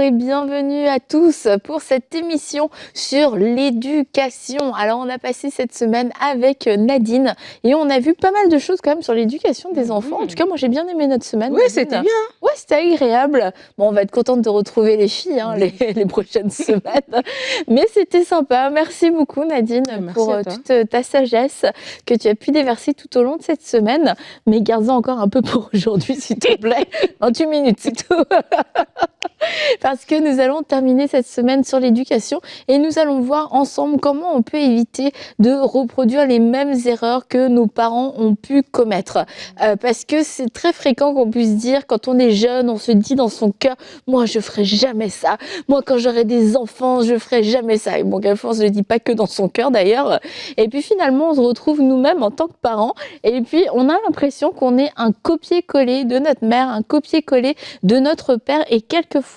et bienvenue à tous pour cette émission sur l'éducation. Alors on a passé cette semaine avec Nadine et on a vu pas mal de choses quand même sur l'éducation des enfants. En tout cas moi j'ai bien aimé notre semaine. Oui, c'était bien. Ouais, c'était agréable. Bon, on va être contente de retrouver les filles les prochaines semaines. Mais c'était sympa. Merci beaucoup Nadine pour toute ta sagesse que tu as pu déverser tout au long de cette semaine. Mais garde-en encore un peu pour aujourd'hui s'il te plaît. 28 minutes, c'est tout. Parce que nous allons terminer cette semaine sur l'éducation et nous allons voir ensemble comment on peut éviter de reproduire les mêmes erreurs que nos parents ont pu commettre. Parce que c'est très fréquent qu'on puisse dire, quand on est jeune, on se dit dans son cœur, moi je ferai jamais ça. Moi quand j'aurai des enfants, je ferai jamais ça. Et bon, quelquefois on se le dit pas que dans son cœur d'ailleurs. Et puis finalement, on se retrouve nous-mêmes en tant que parents. Et puis on a l'impression qu'on est un copier-coller de notre mère, un copier-coller de notre père et quelquefois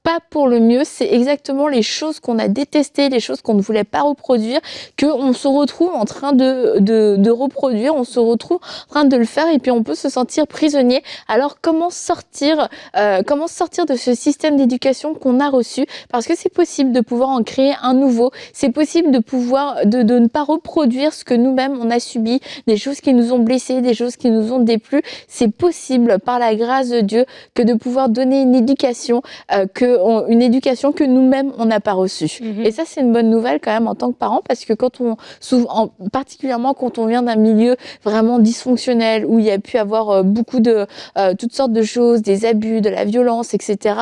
pas pour le mieux, c'est exactement les choses qu'on a détestées, les choses qu'on ne voulait pas reproduire, qu'on se retrouve en train de reproduire, on se retrouve en train de le faire et puis on peut se sentir prisonnier. Alors comment sortir de ce système d'éducation qu'on a reçu? Parce que c'est possible de pouvoir en créer un nouveau, c'est possible de pouvoir de ne pas reproduire ce que nous-mêmes on a subi, des choses qui nous ont blessés, des choses qui nous ont déplu. C'est possible par la grâce de Dieu que de pouvoir donner une éducation une éducation que nous-mêmes on n'a pas reçue. Et ça c'est une bonne nouvelle quand même en tant que parent parce que particulièrement quand on vient d'un milieu vraiment dysfonctionnel où il y a pu avoir beaucoup de toutes sortes de choses, des abus, de la violence, etc.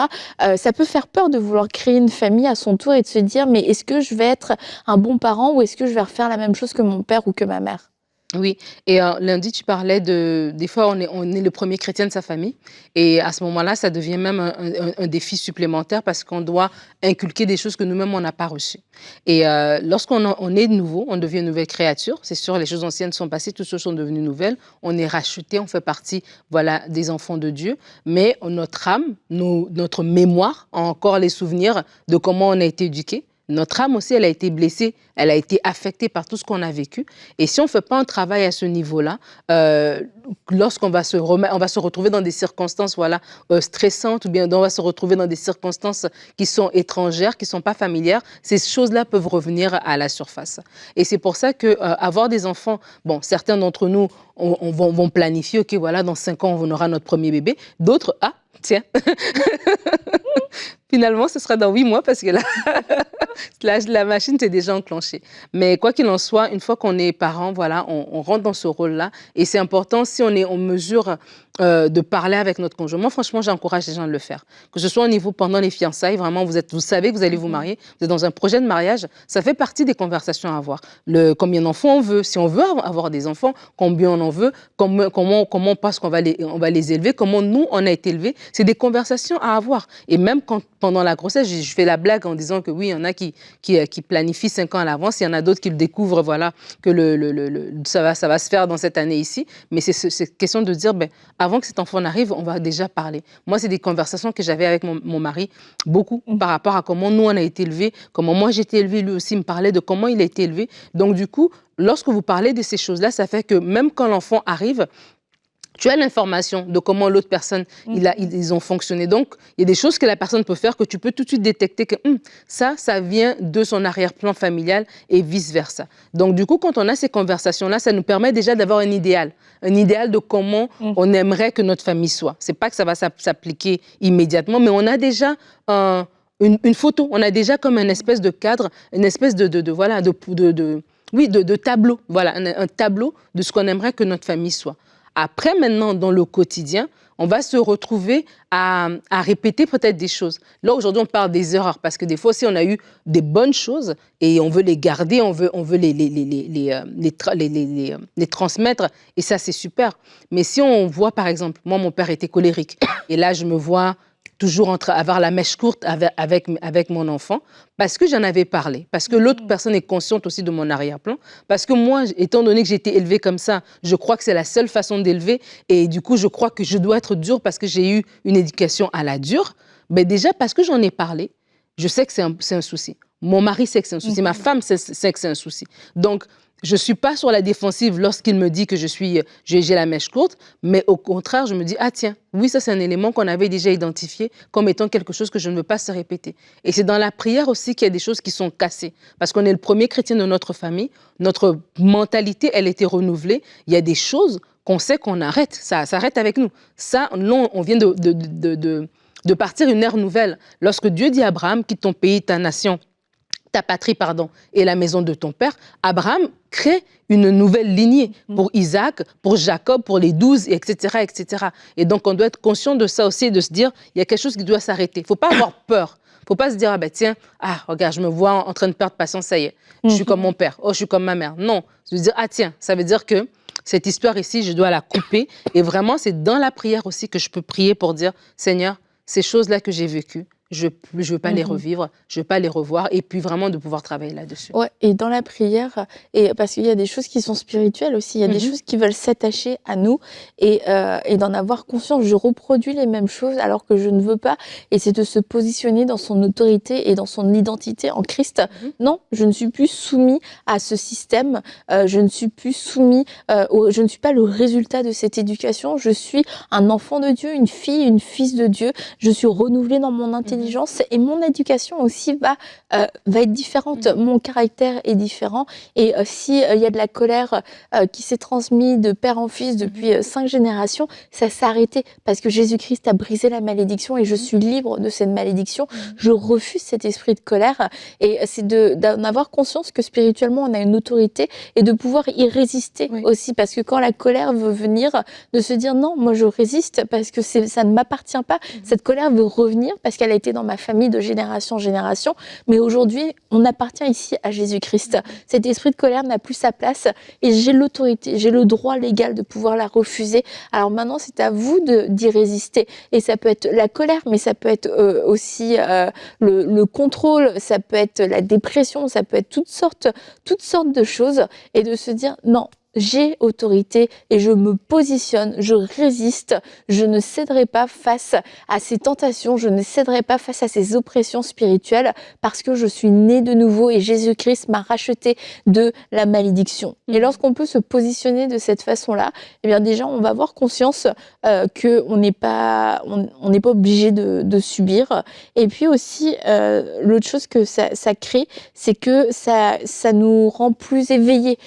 Ça peut faire peur de vouloir créer une famille à son tour et de se dire mais est-ce que je vais être un bon parent ou est-ce que je vais refaire la même chose que mon père ou que ma mère? Oui, et lundi, tu parlais des fois, on est le premier chrétien de sa famille, et à ce moment-là, ça devient même un défi supplémentaire parce qu'on doit inculquer des choses que nous-mêmes, on n'a pas reçues. Et lorsqu'on est de nouveau, on devient une nouvelle créature. C'est sûr, les choses anciennes sont passées, toutes choses sont devenues nouvelles. On est racheté, on fait partie, voilà, des enfants de Dieu. Mais notre âme, notre mémoire a encore les souvenirs de comment on a été éduqué. Notre âme aussi, elle a été blessée, elle a été affectée par tout ce qu'on a vécu. Et si on ne fait pas un travail à ce niveau-là, lorsqu'on va on va se retrouver dans des circonstances stressantes ou bien on va se retrouver dans des circonstances qui sont étrangères, qui ne sont pas familières, ces choses-là peuvent revenir à la surface. Et c'est pour ça qu'avoir des enfants, bon, certains d'entre nous vont planifier, OK, voilà, dans 5 ans, on aura notre premier bébé. D'autres, tiens, finalement, ce sera dans 8 mois parce que là, la machine s'est déjà enclenchée. Mais quoi qu'il en soit, une fois qu'on est parent, voilà, on rentre dans ce rôle-là. Et c'est important, si on est en mesure de parler avec notre conjoint. Moi, franchement, j'encourage les gens à le faire. Que ce soit au niveau pendant les fiançailles, vraiment, vous savez que vous allez vous marier, vous êtes dans un projet de mariage, ça fait partie des conversations à avoir. Combien d'enfants on veut, si on veut avoir des enfants, combien on en veut, comment on pense qu'on va les élever, comment nous, on a été élevés. C'est des conversations à avoir. Et même pendant la grossesse, je fais la blague en disant que oui, il y en a qui planifient 5 ans à l'avance, il y en a d'autres qui le découvrent, voilà, que ça va se faire dans cette année ici. Mais c'est question de dire, avant que cet enfant n'arrive, on va déjà parler. Moi, c'est des conversations que j'avais avec mon mari, beaucoup, par rapport à comment nous, on a été élevés, comment moi, j'ai été élevée, lui aussi me parlait de comment il a été élevé. Donc, du coup, lorsque vous parlez de ces choses-là, ça fait que même quand l'enfant arrive, tu as l'information de comment l'autre personne, ils ont fonctionné. Donc, il y a des choses que la personne peut faire que tu peux tout de suite détecter que ça vient de son arrière-plan familial et vice-versa. Donc, du coup, quand on a ces conversations-là, ça nous permet déjà d'avoir un idéal de comment on aimerait que notre famille soit. C'est pas que ça va s'appliquer immédiatement, mais on a déjà une photo. On a déjà comme une espèce de cadre, une espèce de tableau. Voilà, un tableau de ce qu'on aimerait que notre famille soit. Après, maintenant, dans le quotidien, on va se retrouver à répéter peut-être des choses. Là, aujourd'hui, on parle des erreurs parce que des fois aussi, on a eu des bonnes choses et on veut les garder, on veut les transmettre et ça, c'est super. Mais si on voit, par exemple, moi, mon père était colérique et là, je me vois toujours avoir la mèche courte avec mon enfant, parce que j'en avais parlé, parce que l'autre personne est consciente aussi de mon arrière-plan, parce que moi, étant donné que j'ai été élevée comme ça, je crois que c'est la seule façon d'élever, et du coup, je crois que je dois être dure parce que j'ai eu une éducation à la dure. Mais déjà, parce que j'en ai parlé, je sais que c'est un souci. Mon mari sait que c'est un souci, ma femme sait que c'est un souci. Donc, je suis pas sur la défensive lorsqu'il me dit que j'ai la mèche courte, mais au contraire, je me dis, ah tiens, oui, ça c'est un élément qu'on avait déjà identifié comme étant quelque chose que je ne veux pas se répéter. Et c'est dans la prière aussi qu'il y a des choses qui sont cassées. Parce qu'on est le premier chrétien de notre famille, notre mentalité, elle était renouvelée. Il y a des choses qu'on sait qu'on arrête, ça s'arrête avec nous. Ça, non, on vient de partir une ère nouvelle. Lorsque Dieu dit à Abraham, quitte ton pays, ta nation, ta patrie, pardon, et la maison de ton père, Abraham crée une nouvelle lignée pour Isaac, pour Jacob, pour les 12, etc., etc. Et donc, on doit être conscient de ça aussi et de se dire, il y a quelque chose qui doit s'arrêter. Il ne faut pas avoir peur. Il ne faut pas se dire, ah ben tiens, regarde, je me vois en train de perdre patience, ça y est, je suis comme mon père, oh, je suis comme ma mère. Non, je veux dire, ah tiens, ça veut dire que cette histoire ici, je dois la couper. Et vraiment, c'est dans la prière aussi que je peux prier pour dire, Seigneur, ces choses-là que j'ai vécues, je ne veux pas les revivre, je ne veux pas les revoir, et puis vraiment de pouvoir travailler là-dessus. Ouais, et dans la prière, et parce qu'il y a des choses qui sont spirituelles aussi, il y a des choses qui veulent s'attacher à nous, et d'en avoir conscience. Je reproduis les mêmes choses alors que je ne veux pas, et c'est de se positionner dans son autorité et dans son identité en Christ. Non, je ne suis plus soumis à ce système, je ne suis plus soumis, je ne suis pas le résultat de cette éducation, je suis un enfant de Dieu, une fille, une fils de Dieu, je suis renouvelée dans mon intelligence, et mon éducation aussi va être différente. Mon caractère est différent, et s'il y a de la colère qui s'est transmise de père en fils depuis 5 générations, ça s'est arrêté parce que Jésus-Christ a brisé la malédiction et je suis libre de cette malédiction. Je refuse cet esprit de colère, et c'est d'en avoir conscience que spirituellement on a une autorité et de pouvoir y résister aussi, parce que quand la colère veut venir, de se dire non, moi je résiste parce que ça ne m'appartient pas. Cette colère veut revenir parce qu'elle a été dans ma famille de génération en génération, mais aujourd'hui, on appartient ici à Jésus-Christ. Cet esprit de colère n'a plus sa place, et j'ai l'autorité, j'ai le droit légal de pouvoir la refuser. Alors maintenant, c'est à vous d'y résister, et ça peut être la colère, mais ça peut être aussi le contrôle, ça peut être la dépression, ça peut être toutes sortes de choses, et de se dire non, j'ai autorité et je me positionne, je résiste, je ne céderai pas face à ces tentations, je ne céderai pas face à ces oppressions spirituelles, parce que je suis née de nouveau et Jésus-Christ m'a racheté de la malédiction. Et lorsqu'on peut se positionner de cette façon-là, eh bien déjà on va avoir conscience qu'on n'est pas obligé de subir. Et puis aussi l'autre chose que ça crée, c'est que ça nous rend plus éveillés.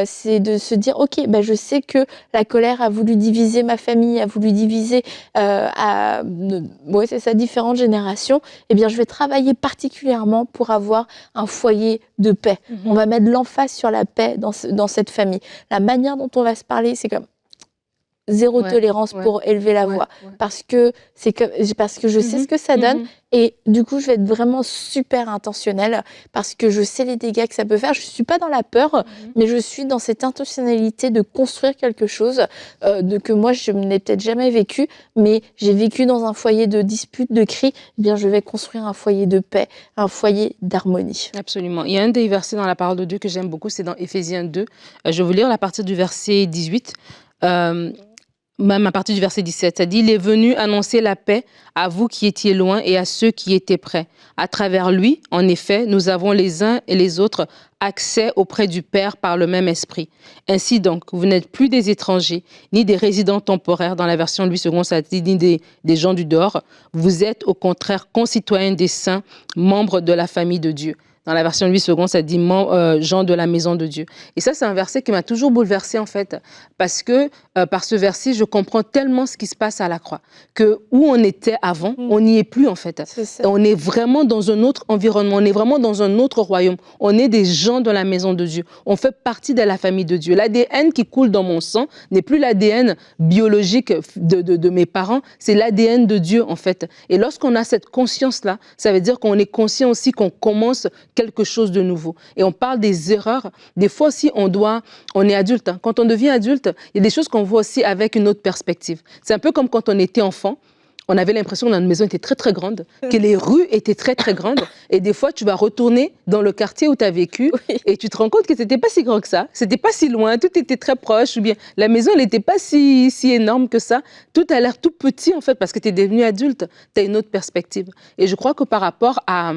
C'est de se dire ok, je sais que la colère a voulu diviser ma famille, a voulu diviser c'est ça, différentes générations. Eh bien je vais travailler particulièrement pour avoir un foyer de paix. On va mettre l'emphase sur la paix dans cette famille. La manière dont on va se parler, c'est comme zéro tolérance pour élever la voix, parce que je sais ce que ça donne, et du coup je vais être vraiment super intentionnelle, parce que je sais les dégâts que ça peut faire. Je suis pas dans la peur, mais je suis dans cette intentionnalité de construire quelque chose que moi je n'ai peut-être jamais vécu, mais j'ai vécu dans un foyer de dispute, de cris. Eh bien je vais construire un foyer de paix, un foyer d'harmonie. Absolument. Il y a un des versets dans la parole de Dieu que j'aime beaucoup, c'est dans Éphésiens 2. Je vais vous lire à partir du verset 18. Même à partir du verset 17, ça dit « Il est venu annoncer la paix à vous qui étiez loin et à ceux qui étaient près. À travers lui, en effet, nous avons les uns et les autres accès auprès du Père par le même esprit. Ainsi donc, vous n'êtes plus des étrangers, ni des résidents temporaires, dans la version Louis II, ça dit, ni des gens du dehors. Vous êtes au contraire concitoyens des saints, membres de la famille de Dieu. » Dans la version Louis II, ça dit gens de la maison de Dieu. Et ça, c'est un verset qui m'a toujours bouleversée, en fait, parce que par ce verset, je comprends tellement ce qui se passe à la croix, que où on était avant, on n'y est plus, en fait. On est vraiment dans un autre environnement, on est vraiment dans un autre royaume. On est des gens de la maison de Dieu. On fait partie de la famille de Dieu. L'ADN qui coule dans mon sang n'est plus l'ADN biologique de mes parents, c'est l'ADN de Dieu, en fait. Et lorsqu'on a cette conscience-là, ça veut dire qu'on est conscient aussi qu'on commence quelque chose de nouveau. Et on parle des erreurs. Des fois aussi, on est adulte. Quand on devient adulte, il y a des choses qu'on voit aussi avec une autre perspective. C'est un peu comme quand on était enfant. On avait l'impression que notre maison était très, très grande, que les rues étaient très, très grandes. Et des fois, tu vas retourner dans le quartier où tu as vécu et tu te rends compte que c'était pas si grand que ça. C'était pas si loin. Tout était très proche. Ou bien la maison, elle n'était pas si énorme que ça. Tout a l'air tout petit, en fait, parce que tu es devenu adulte. Tu as une autre perspective. Et je crois que par rapport à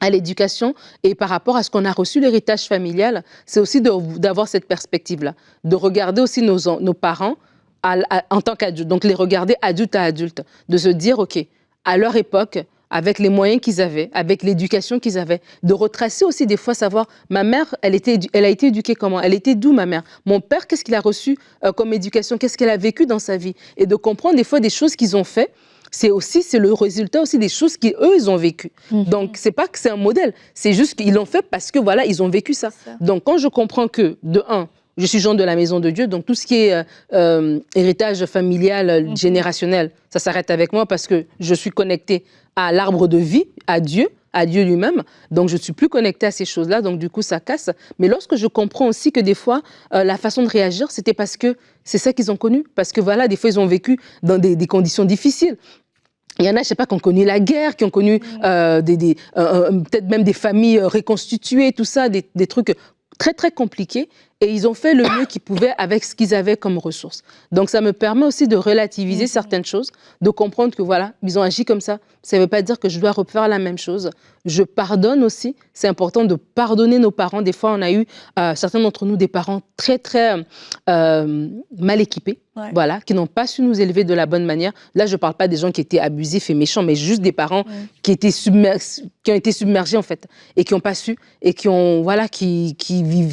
à l'éducation et par rapport à ce qu'on a reçu, l'héritage familial, c'est aussi d'avoir cette perspective-là, de regarder aussi nos parents en tant qu'adultes, donc les regarder adulte à adulte, de se dire, OK, à leur époque, avec les moyens qu'ils avaient, avec l'éducation qu'ils avaient, de retracer aussi des fois, savoir, ma mère, elle a été éduquée comment? Elle était d'où, ma mère? Mon père, qu'est-ce qu'il a reçu comme éducation? Qu'est-ce qu'elle a vécu dans sa vie? Et de comprendre des fois des choses qu'ils ont fait, c'est le résultat aussi des choses qu'eux, ils ont vécues. Donc, c'est pas que c'est un modèle, c'est juste qu'ils l'ont fait parce que, voilà, ils ont vécu ça. Donc, quand je comprends que, de un, je suis Jean de la Maison de Dieu, donc tout ce qui est héritage familial, générationnel, ça s'arrête avec moi parce que je suis connectée à l'arbre de vie, à Dieu lui-même. Donc, je ne suis plus connectée à ces choses-là, donc du coup, ça casse. Mais lorsque je comprends aussi que des fois, la façon de réagir, c'était parce que c'est ça qu'ils ont connu. Parce que voilà, des fois, ils ont vécu dans des conditions difficiles. Il y en a, je ne sais pas, qui ont connu la guerre, qui ont connu peut-être même des familles reconstituées, tout ça, des trucs très, très compliqués. Et ils ont fait le mieux qu'ils pouvaient avec ce qu'ils avaient comme ressources. Donc, ça me permet aussi de relativiser certaines choses, de comprendre que, voilà, ils ont agi comme ça. Ça ne veut pas dire que je dois refaire la même chose. Je pardonne aussi. C'est important de pardonner nos parents. Des fois, on a eu, certains d'entre nous, des parents très, très mal équipés, voilà, qui n'ont pas su nous élever de la bonne manière. Là, je ne parle pas des gens qui étaient abusifs et méchants, mais juste des parents qui ont été submergés, en fait, et qui n'ont pas su, et qui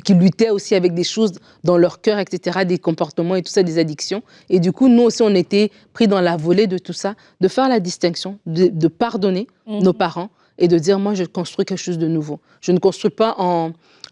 luttaient aussi avec des choses dans leur cœur, etc., des comportements et tout ça, des addictions. Et du coup, nous aussi, on était pris dans la volée de tout ça, de faire la distinction, de pardonner nos parents et de dire, moi, je construis quelque chose de nouveau. Je ne construis pas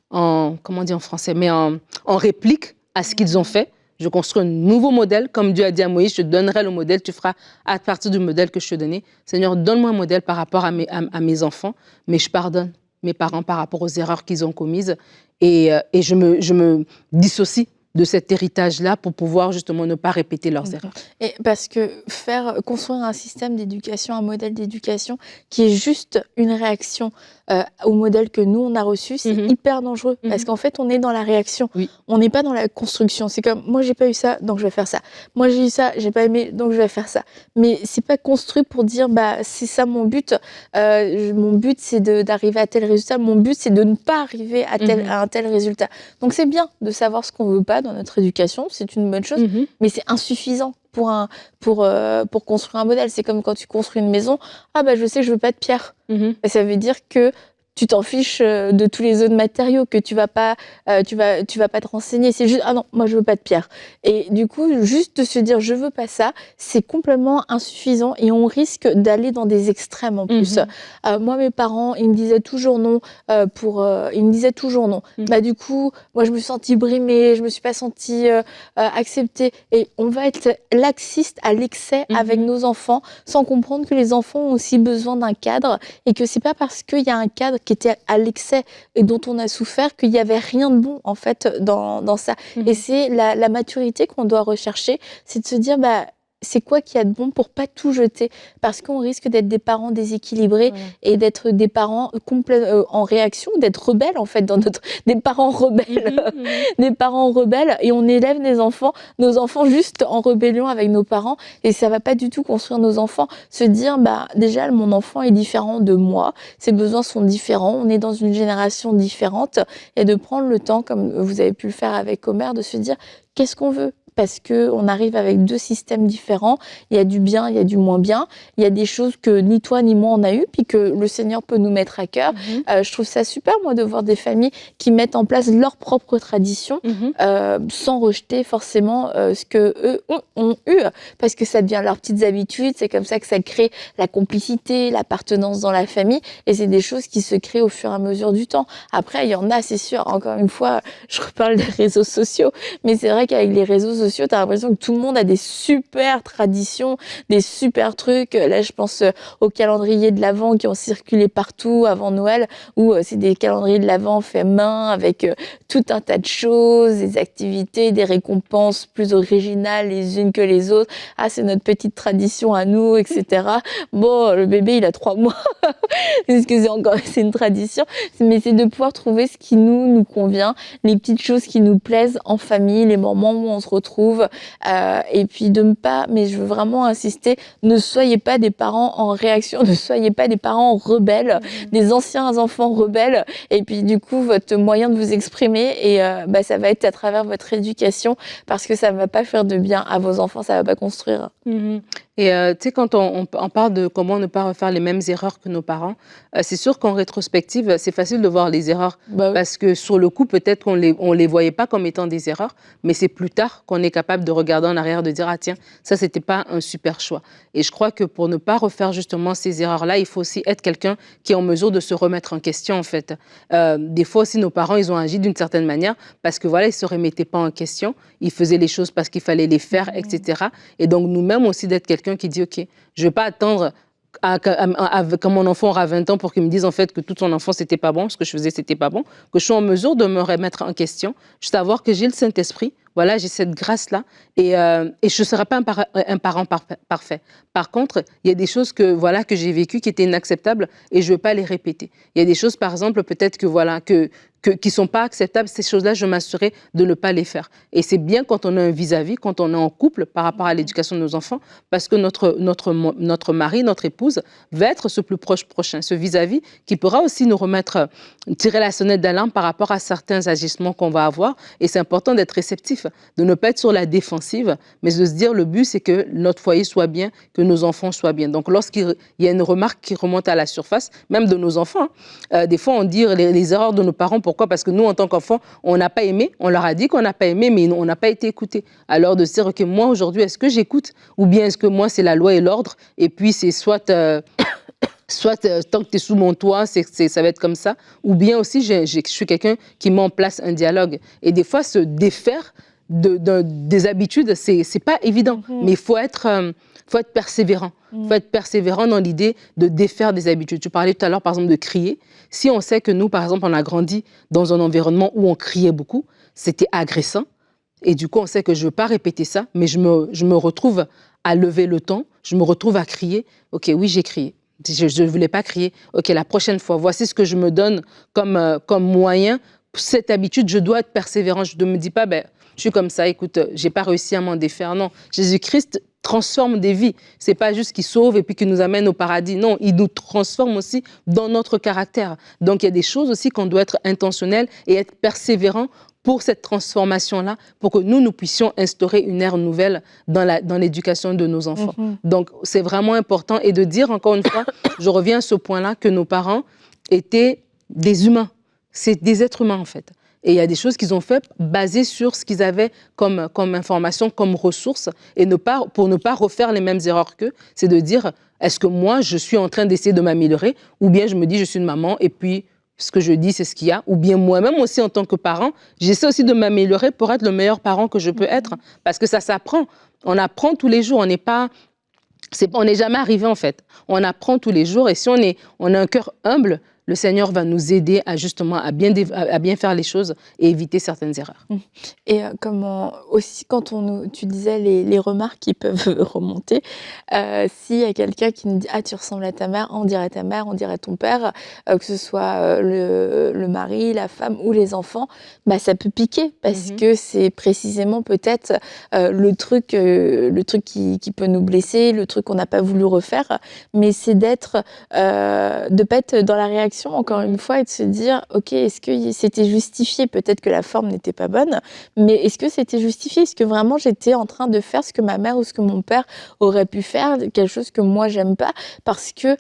comment dire en français, mais en réplique à ce qu'ils ont fait. Je construis un nouveau modèle, comme Dieu a dit à Moïse, je te donnerai le modèle, tu feras à partir du modèle que je te donnais. Seigneur, donne-moi un modèle par rapport à mes enfants, mais je pardonne mes parents par rapport aux erreurs qu'ils ont commises et je me dissocie de cet héritage-là pour pouvoir justement ne pas répéter leurs erreurs. Et parce que construire un système d'éducation, un modèle d'éducation qui est juste une réaction au modèle que nous, on a reçu, c'est hyper dangereux. Parce qu'en fait, on est dans la réaction. On n'est pas dans la construction. C'est comme, moi, j'ai pas eu ça, donc je vais faire ça. Moi, j'ai eu ça, j'ai pas aimé, donc je vais faire ça. Mais c'est pas construit pour dire, bah, c'est ça mon but. Mon but, c'est d'arriver à tel résultat. Mon but, c'est de ne pas arriver à un tel résultat. Donc, c'est bien de savoir ce qu'on veut pas dans notre éducation. C'est une bonne chose, mais c'est insuffisant pour construire un modèle. C'est comme quand tu construis une maison. Ah bah je sais que je veux pas de pierre. Ça veut dire que tu t'en fiches de tous les autres matériaux, que tu vas pas te renseigner. C'est juste, ah non, moi je veux pas de pierre. Et du coup, juste de se dire je veux pas ça, c'est complètement insuffisant et on risque d'aller dans des extrêmes en plus. Moi, mes parents, ils me disaient toujours non Bah du coup, moi je me suis sentie brimée, je me suis pas sentie acceptée. Et on va être laxiste à l'excès avec nos enfants, sans comprendre que les enfants ont aussi besoin d'un cadre et que c'est pas parce qu'il y a un cadre qui était à l'excès et dont on a souffert qu'il n'y avait rien de bon en fait dans ça. Et c'est la maturité qu'on doit rechercher, c'est de se dire bah c'est quoi qu'il y a de bon pour pas tout jeter, parce qu'on risque d'être des parents déséquilibrés et d'être des parents en réaction, d'être rebelles en fait, des parents rebelles, des parents rebelles, et on élève nos enfants juste en rébellion avec nos parents, et ça va pas du tout construire nos enfants. Se dire bah déjà mon enfant est différent de moi, ses besoins sont différents, on est dans une génération différente, et de prendre le temps, comme vous avez pu le faire avec Omer, de se dire qu'est-ce qu'on veut. Parce qu'on arrive avec deux systèmes différents. Il y a du bien, il y a du moins bien. Il y a des choses que ni toi ni moi on a eues, puis que le Seigneur peut nous mettre à cœur. Je trouve ça super, moi, de voir des familles qui mettent en place leurs propres traditions, sans rejeter forcément ce qu'eux ont eu, parce que ça devient leurs petites habitudes. C'est comme ça que ça crée la complicité, l'appartenance dans la famille, et c'est des choses qui se créent au fur et à mesure du temps. Après, il y en a, c'est sûr, encore une fois, je reparle des réseaux sociaux, mais c'est vrai qu'avec les réseaux sociaux, t'as l'impression que tout le monde a des super traditions, des super trucs. Là, je pense aux calendriers de l'Avent qui ont circulé partout avant Noël, où c'est des calendriers de l'Avent faits main avec tout un tas de choses, des activités, des récompenses plus originales les unes que les autres. Ah, c'est notre petite tradition à nous, etc. Bon, le bébé, il a 3 mois. Est-ce que c'est une tradition? Mais c'est de pouvoir trouver ce qui nous convient, les petites choses qui nous plaisent en famille, les moments où on se retrouve retrouve. Et puis de ne pas, mais je veux vraiment insister, ne soyez pas des parents en réaction, ne soyez pas des parents rebelles, des anciens enfants rebelles. Et puis du coup, votre moyen de vous exprimer, et ça va être à travers votre éducation, parce que ça ne va pas faire de bien à vos enfants, ça ne va pas construire. Et tu sais, quand on parle de comment ne pas refaire les mêmes erreurs que nos parents, c'est sûr qu'en rétrospective, c'est facile de voir les erreurs. Parce que sur le coup, peut-être qu'on les voyait pas comme étant des erreurs, mais c'est plus tard qu'on est capable de regarder en arrière, de dire, ah tiens, ça, c'était pas un super choix. Et je crois que pour ne pas refaire justement ces erreurs-là, il faut aussi être quelqu'un qui est en mesure de se remettre en question, en fait. Des fois aussi, nos parents, ils ont agi d'une certaine manière parce que voilà, ils se remettaient pas en question, ils faisaient les choses parce qu'il fallait les faire, etc. Et donc, nous-mêmes aussi, d'être quelqu'un qui dit, OK, je vais pas attendre quand mon enfant aura 20 ans pour qu'il me dise en fait que toute son enfance c'était pas bon, ce que je faisais c'était pas bon, que je suis en mesure de me remettre en question, savoir que j'ai le Saint-Esprit, voilà, j'ai cette grâce-là, et je ne serai pas un parent parfait. Par contre, il y a des choses que j'ai vécues qui étaient inacceptables et je ne veux pas les répéter. Il y a des choses, par exemple, peut-être qui ne sont pas acceptables, ces choses-là, je m'assurerai de ne pas les faire. Et c'est bien quand on a un vis-à-vis, quand on est en couple par rapport à l'éducation de nos enfants, parce que notre mari, notre épouse, va être ce plus prochain, ce vis-à-vis qui pourra aussi nous tirer la sonnette d'alarme par rapport à certains agissements qu'on va avoir. Et c'est important d'être réceptif, de ne pas être sur la défensive, mais de se dire le but, c'est que notre foyer soit bien, que nos enfants soient bien. Donc, lorsqu'il y a une remarque qui remonte à la surface, même de nos enfants, des fois, on dit les erreurs de nos parents. Pourquoi? Parce que nous, en tant qu'enfants, on n'a pas aimé, on leur a dit qu'on n'a pas aimé, mais on n'a pas été écoutés. Alors, de se dire, OK, moi, aujourd'hui, est-ce que j'écoute? Ou bien est-ce que moi, c'est la loi et l'ordre? Et puis, c'est soit tant que tu es sous mon toit, ça va être comme ça. Ou bien aussi, je suis quelqu'un qui met en place un dialogue. Et des fois, se défaire des habitudes, c'est pas évident. Mais il faut être persévérant. Il faut être persévérant dans l'idée de défaire des habitudes. Tu parlais tout à l'heure, par exemple, de crier. Si on sait que nous, par exemple, on a grandi dans un environnement où on criait beaucoup, c'était agressant. Et du coup, on sait que je ne veux pas répéter ça, mais je me retrouve à lever le ton, je me retrouve à crier. OK, oui, j'ai crié. Je ne voulais pas crier. OK, la prochaine fois, voici ce que je me donne comme moyen. Cette habitude, je dois être persévérant. Je ne me dis pas, je suis comme ça, écoute, je n'ai pas réussi à m'en défaire. Non, Jésus-Christ transforme des vies. Ce n'est pas juste qu'il sauve et puis qu'il nous amène au paradis. Non, il nous transforme aussi dans notre caractère. Donc, il y a des choses aussi qu'on doit être intentionnel et être persévérant pour cette transformation-là, pour que nous puissions instaurer une ère nouvelle dans l'éducation de nos enfants. Donc, c'est vraiment important. Et de dire, encore une fois, je reviens à ce point-là, que nos parents étaient des humains. C'est des êtres humains, en fait. Et il y a des choses qu'ils ont fait basées sur ce qu'ils avaient comme information, comme ressources, et pour ne pas refaire les mêmes erreurs qu'eux, c'est de dire, est-ce que moi, je suis en train d'essayer de m'améliorer, ou bien je me dis, je suis une maman, et puis ce que je dis, c'est ce qu'il y a, ou bien moi-même aussi, en tant que parent, j'essaie aussi de m'améliorer pour être le meilleur parent que je peux être, parce que ça s'apprend. On apprend tous les jours, on n'est jamais arrivé, en fait. On apprend tous les jours, et si on a un cœur humble, le Seigneur va nous aider à bien faire les choses et éviter certaines erreurs. Et comment aussi, quand tu disais les remarques qui peuvent remonter, s'il y a quelqu'un qui nous dit « Ah, tu ressembles à ta mère », on dirait ta mère, on dirait ton père, que ce soit le mari, la femme ou les enfants, ça peut piquer parce que c'est précisément peut-être le truc qui peut nous blesser, le truc qu'on n'a pas voulu refaire, mais c'est de ne pas être dans la réaction, encore une fois, et de se dire, OK, est-ce que c'était justifié? Peut-être que la forme n'était pas bonne, mais est-ce que c'était justifié? Est-ce que vraiment j'étais en train de faire ce que ma mère ou ce que mon père aurait pu faire, quelque chose que moi j'aime pas? Parce que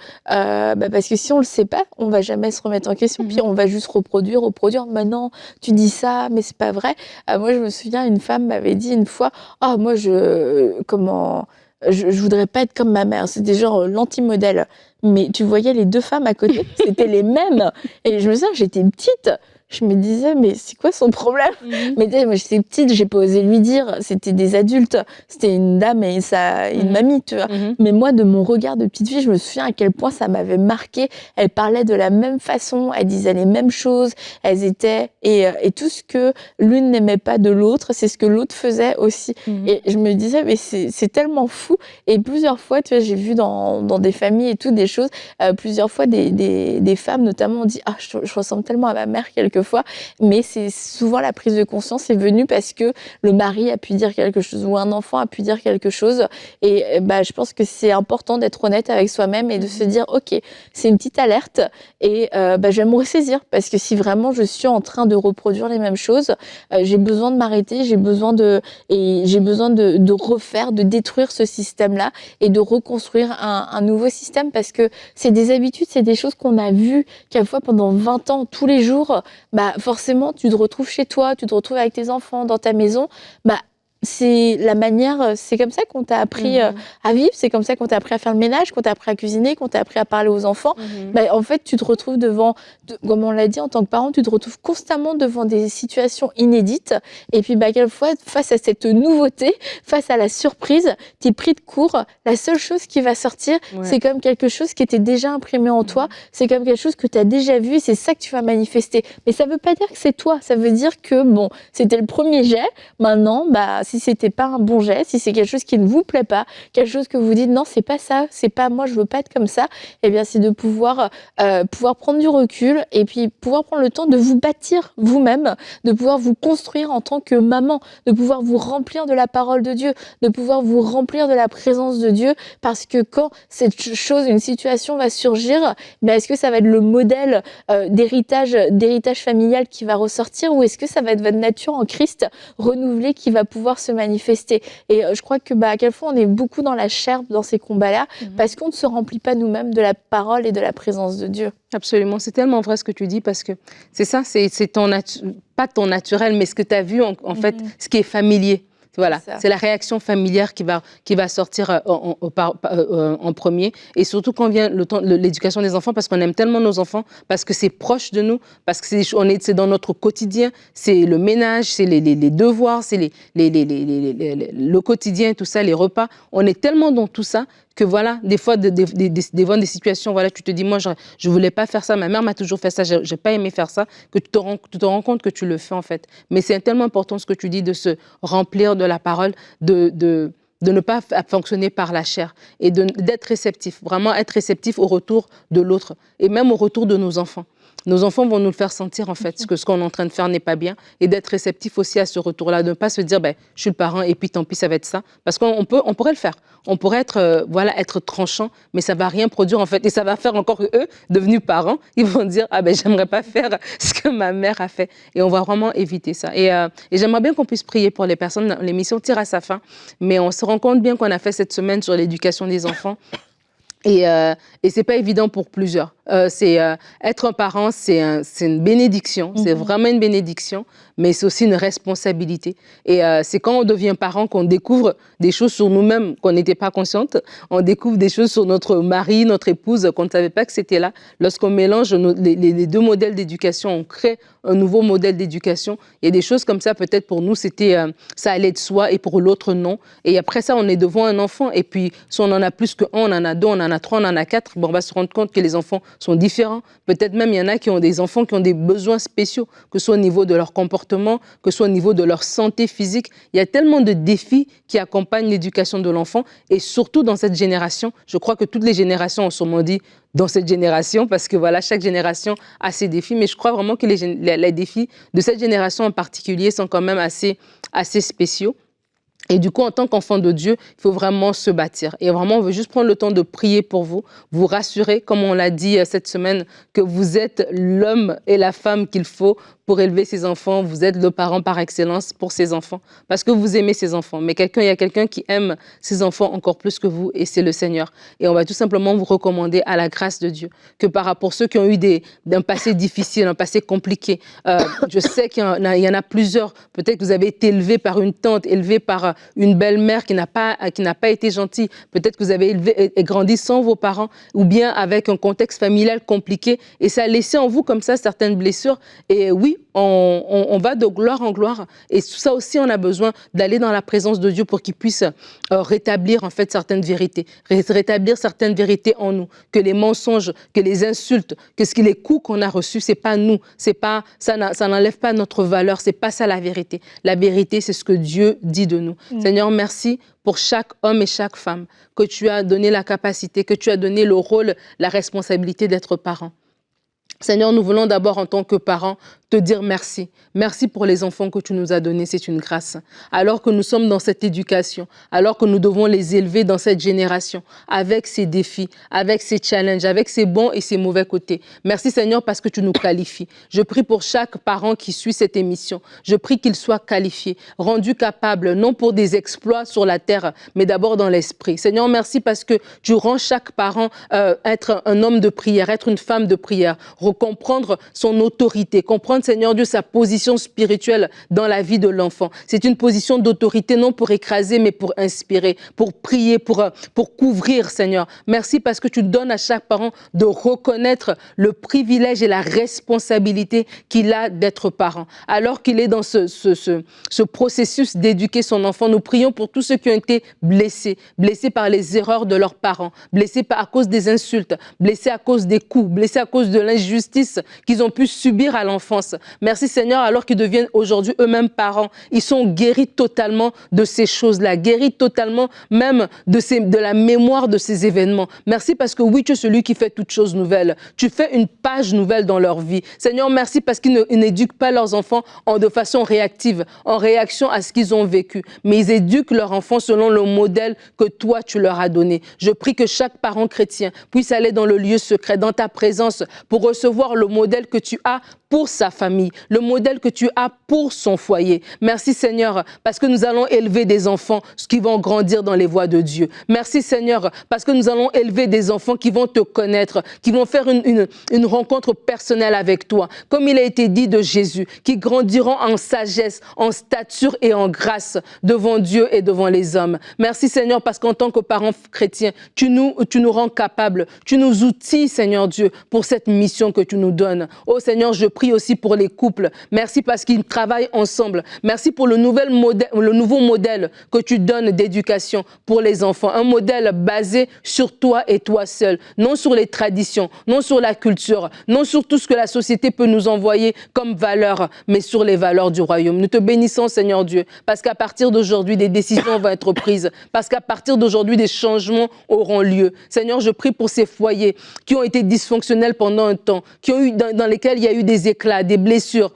si on le sait pas, on va jamais se remettre en question, puis on va juste reproduire. Maintenant, tu dis ça, mais c'est pas vrai. Moi, je me souviens, une femme m'avait dit une fois, moi, je voudrais pas être comme ma mère. C'était genre l'anti-modèle. Mais tu voyais les deux femmes à côté, c'était les mêmes. Et je me souviens, j'étais petite. Je me disais, mais c'est quoi son problème? Mais moi, j'étais petite, j'ai pas osé lui dire. C'était des adultes. C'était une dame et une mamie, tu vois. Mais moi, de mon regard de petite fille, je me souviens à quel point ça m'avait marqué. Elles parlaient de la même façon, elles disaient les mêmes choses. Elles étaient... Et tout ce que l'une n'aimait pas de l'autre, c'est ce que l'autre faisait aussi. Et je me disais, mais c'est tellement fou. Et plusieurs fois, tu vois, j'ai vu dans des familles et tout, des choses, plusieurs fois, des femmes notamment ont dit, je ressemble tellement à ma mère quelquefois. quelquefois, mais c'est souvent la prise de conscience est venue parce que le mari a pu dire quelque chose ou un enfant a pu dire quelque chose. Et je pense que c'est important d'être honnête avec soi-même et de se dire, ok, c'est une petite alerte et je vais me ressaisir parce que si vraiment je suis en train de reproduire les mêmes choses, j'ai besoin de m'arrêter, j'ai besoin de refaire, de détruire ce système-là et de reconstruire un nouveau système parce que c'est des habitudes, c'est des choses qu'on a vues quelquefois pendant 20 ans, tous les jours. Forcément, tu te retrouves chez toi, tu te retrouves avec tes enfants, dans ta maison. C'est la manière, c'est comme ça qu'on t'a appris à vivre, c'est comme ça qu'on t'a appris à faire le ménage, qu'on t'a appris à cuisiner, qu'on t'a appris à parler aux enfants. En fait, tu te retrouves comme on l'a dit, en tant que parent, tu te retrouves constamment devant des situations inédites. Et puis, quelquefois, face à cette nouveauté, face à la surprise, t'es pris de court. La seule chose qui va sortir, c'est comme quelque chose qui était déjà imprimé en toi. C'est comme quelque chose que tu as déjà vu et c'est ça que tu vas manifester. Mais ça veut pas dire que c'est toi. Ça veut dire que, c'était le premier jet. Maintenant, si c'était pas un bon jet, si c'est quelque chose qui ne vous plaît pas, quelque chose que vous dites non, c'est pas ça, c'est pas moi, je veux pas être comme ça, eh bien c'est de pouvoir prendre du recul et puis pouvoir prendre le temps de vous bâtir vous-même, de pouvoir vous construire en tant que maman, de pouvoir vous remplir de la parole de Dieu, de pouvoir vous remplir de la présence de Dieu, parce que quand cette chose, une situation va surgir, est-ce que ça va être le modèle d'héritage familial qui va ressortir ou est-ce que ça va être votre nature en Christ renouvelée qui va pouvoir se manifester. Et je crois que à quelle fois on est beaucoup dans la chair dans ces combats-là parce qu'on ne se remplit pas nous-mêmes de la parole et de la présence de Dieu. Absolument, c'est tellement vrai ce que tu dis parce que c'est ça, c'est pas ton naturel, mais ce que tu as vu en fait, ce qui est familier. Voilà, c'est la réaction familière qui va sortir en premier. Et surtout quand vient le temps de l'éducation des enfants, parce qu'on aime tellement nos enfants, parce que c'est proche de nous, parce que c'est dans notre quotidien, c'est le ménage, c'est les devoirs, c'est le quotidien, tout ça, les repas. On est tellement dans tout ça que voilà, des fois, devant des situations, voilà, tu te dis, moi, je voulais pas faire ça, ma mère m'a toujours fait ça, j'ai pas aimé faire ça, que tu te rends compte que tu le fais en fait. Mais c'est tellement important ce que tu dis de se remplir de la parole, de ne pas fonctionner par la chair et d'être réceptif, vraiment être réceptif au retour de l'autre et même au retour de nos enfants. Nos enfants vont nous le faire sentir, en fait, que ce qu'on est en train de faire n'est pas bien et d'être réceptif aussi à ce retour-là, de ne pas se dire, je suis le parent et puis tant pis, ça va être ça. Parce qu'on pourrait le faire. On pourrait être tranchant, mais ça ne va rien produire, en fait. Et ça va faire encore qu'eux, devenus parents, ils vont dire, j'aimerais pas faire ce que ma mère a fait. Et on va vraiment éviter ça. Et j'aimerais bien qu'on puisse prier pour les personnes. L'émission tire à sa fin, mais on se rend compte bien qu'on a fait cette semaine sur l'éducation des enfants. Et c'est pas évident pour plusieurs. Être un parent, c'est une bénédiction, c'est vraiment une bénédiction, mais c'est aussi une responsabilité. Et c'est quand on devient parent qu'on découvre des choses sur nous-mêmes qu'on n'était pas consciente. On découvre des choses sur notre mari, notre épouse, qu'on ne savait pas que c'était là. Lorsqu'on mélange les deux modèles d'éducation, on crée un nouveau modèle d'éducation. Il y a des choses comme ça, peut-être pour nous, ça allait de soi et pour l'autre, non. Et après ça, on est devant un enfant. Et puis, si on en a plus qu'un, on en a deux, on en a trois, on en a quatre, on va se rendre compte que les enfants sont différents. Peut-être même, il y en a qui ont des enfants qui ont des besoins spéciaux, que ce soit au niveau de leur comportement, que ce soit au niveau de leur santé physique. Il y a tellement de défis qui accompagnent l'éducation de l'enfant. Et surtout dans cette génération, je crois que toutes les générations ont sûrement dit dans cette génération, parce que voilà, chaque génération a ses défis. Mais je crois vraiment que les défis de cette génération en particulier sont quand même assez spéciaux. Et du coup, en tant qu'enfant de Dieu, il faut vraiment se bâtir. Et vraiment, on veut juste prendre le temps de prier pour vous rassurer, comme on l'a dit cette semaine, que vous êtes l'homme et la femme qu'il faut pour élever ses enfants. Vous êtes le parent par excellence pour ses enfants, parce que vous aimez ses enfants. Mais il y a quelqu'un qui aime ses enfants encore plus que vous, et c'est le Seigneur. Et on va tout simplement vous recommander à la grâce de Dieu, que pour ceux qui ont eu d'un passé difficile, un passé compliqué, je sais qu'il y en a plusieurs. Peut-être que vous avez été élevé par une tante, élevé par une belle-mère qui n'a pas été gentille. Peut-être que vous avez grandi sans vos parents, ou bien avec un contexte familial compliqué, et ça a laissé en vous comme ça certaines blessures. Et oui, on va de gloire en gloire, et ça aussi, on a besoin d'aller dans la présence de Dieu pour qu'il puisse rétablir en fait certaines vérités, rétablir certaines vérités en nous, que les mensonges, que les insultes, que les coups qu'on a reçus, c'est pas nous, ça n'enlève pas notre valeur, c'est pas ça la vérité. La vérité, c'est ce que Dieu dit de nous. Seigneur, merci pour chaque homme et chaque femme, que tu as donné la capacité, que tu as donné le rôle, la responsabilité d'être parent. Seigneur, nous voulons d'abord, en tant que parents, te dire merci. Merci pour les enfants que tu nous as donnés, c'est une grâce. Alors que nous sommes dans cette éducation, alors que nous devons les élever dans cette génération, avec ses défis, avec ses challenges, avec ses bons et ses mauvais côtés. Merci Seigneur parce que tu nous qualifies. Je prie pour chaque parent qui suit cette émission. Je prie qu'il soit qualifié, rendu capable, non pour des exploits sur la terre, mais d'abord dans l'esprit. Seigneur, merci parce que tu rends chaque parent être un homme de prière, être une femme de prière, comprendre son autorité, comprendre, Seigneur Dieu, sa position spirituelle dans la vie de l'enfant. C'est une position d'autorité, non pour écraser, mais pour inspirer, pour prier, pour couvrir, Seigneur. Merci parce que tu donnes à chaque parent de reconnaître le privilège et la responsabilité qu'il a d'être parent. Alors qu'il est dans ce processus d'éduquer son enfant, nous prions pour tous ceux qui ont été blessés par les erreurs de leurs parents, blessés à cause des insultes, blessés à cause des coups, blessés à cause de l'injustice qu'ils ont pu subir à l'enfance. Merci Seigneur, alors qu'ils deviennent aujourd'hui eux-mêmes parents, ils sont guéris totalement de ces choses-là, guéris totalement même de la mémoire de ces événements. Merci parce que oui, tu es celui qui fait toutes choses nouvelles. Tu fais une page nouvelle dans leur vie. Seigneur, merci parce qu'ils n'éduquent pas leurs enfants de façon réactive, en réaction à ce qu'ils ont vécu, mais ils éduquent leurs enfants selon le modèle que toi, tu leur as donné. Je prie que chaque parent chrétien puisse aller dans le lieu secret, dans ta présence, pour recevoir le modèle que tu as pour sa famille, le modèle que tu as pour son foyer. Merci Seigneur, parce que nous allons élever des enfants qui vont grandir dans les voies de Dieu. Merci Seigneur, parce que nous allons élever des enfants qui vont te connaître, qui vont faire une rencontre personnelle avec toi. Comme il a été dit de Jésus, qui grandiront en sagesse, en stature et en grâce devant Dieu et devant les hommes. Merci Seigneur, parce qu'en tant que parents chrétiens, tu nous rends capables, tu nous outilles Seigneur Dieu pour cette mission que tu nous donnes. Oh Seigneur, je prie aussi pour les couples. Merci parce qu'ils travaillent ensemble. Merci pour le nouveau modèle que tu donnes d'éducation pour les enfants. Un modèle basé sur toi et toi seul. Non sur les traditions, non sur la culture, non sur tout ce que la société peut nous envoyer comme valeur, mais sur les valeurs du royaume. Nous te bénissons, Seigneur Dieu, parce qu'à partir d'aujourd'hui, des décisions vont être prises. Parce qu'à partir d'aujourd'hui, des changements auront lieu. Seigneur, je prie pour ces foyers qui ont été dysfonctionnels pendant un temps, dans lesquels il y a eu des éclats, des blessures,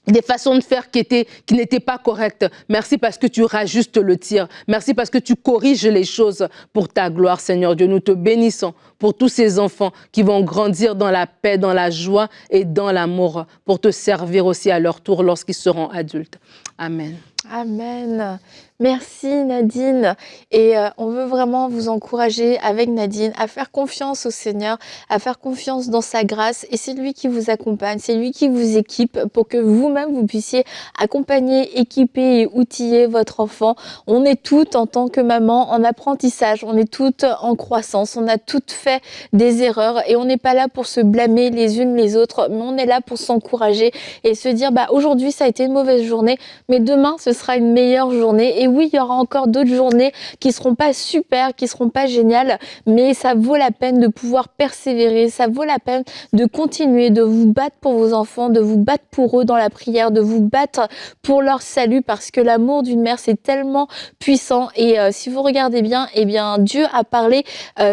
des façons de faire qui n'étaient pas correctes. Merci parce que tu rajustes le tir. Merci parce que tu corriges les choses pour ta gloire, Seigneur Dieu. Nous te bénissons pour tous ces enfants qui vont grandir dans la paix, dans la joie et dans l'amour pour te servir aussi à leur tour lorsqu'ils seront adultes. Amen. Amen. Merci Nadine. Et on veut vraiment vous encourager avec Nadine à faire confiance au Seigneur, à faire confiance dans sa grâce. Et c'est lui qui vous accompagne, c'est lui qui vous équipe pour que vous-même vous puissiez accompagner, équiper et outiller votre enfant. On est toutes en tant que maman en apprentissage, on est toutes en croissance, on a toutes fait des erreurs et on n'est pas là pour se blâmer les unes les autres, mais on est là pour s'encourager et se dire aujourd'hui ça a été une mauvaise journée, mais demain ce sera une meilleure journée. Et oui, il y aura encore d'autres journées qui seront pas super, qui seront pas géniales, mais ça vaut la peine de pouvoir persévérer, ça vaut la peine de continuer, de vous battre pour vos enfants, de vous battre pour eux dans la prière, de vous battre pour leur salut, parce que l'amour d'une mère, c'est tellement puissant. Et si vous regardez bien, Dieu a parlé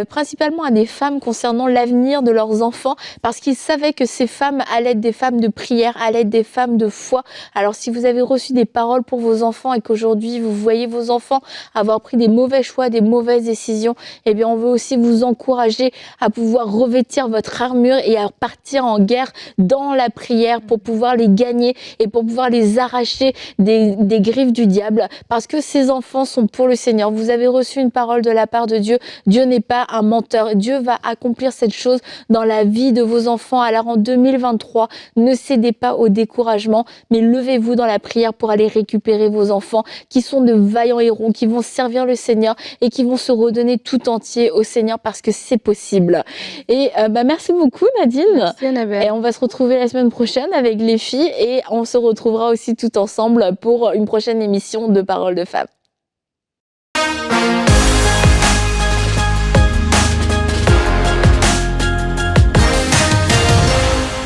principalement à des femmes concernant l'avenir de leurs enfants, parce qu'il savait que ces femmes allaient être des femmes de prière, allaient être des femmes de foi. Alors si vous avez reçu des paroles pour vos enfants et qu'aujourd'hui vous voyez vos enfants avoir pris des mauvais choix, des mauvaises décisions, on veut aussi vous encourager à pouvoir revêtir votre armure et à partir en guerre dans la prière pour pouvoir les gagner et pour pouvoir les arracher des griffes du diable, parce que ces enfants sont pour le Seigneur. Vous avez reçu une parole de la part de Dieu. Dieu n'est pas un menteur. Dieu va accomplir cette chose dans la vie de vos enfants. Alors en 2023, ne cédez pas au découragement, mais levez-vous dans la prière pour aller récupérer vos enfants qui sont de vaillants héros, qui vont servir le Seigneur et qui vont se redonner tout entier au Seigneur, parce que c'est possible. Et merci beaucoup Nadine. Merci Annabelle. Et on va se retrouver la semaine prochaine avec les filles et on se retrouvera aussi tout ensemble pour une prochaine émission de Paroles de Femmes.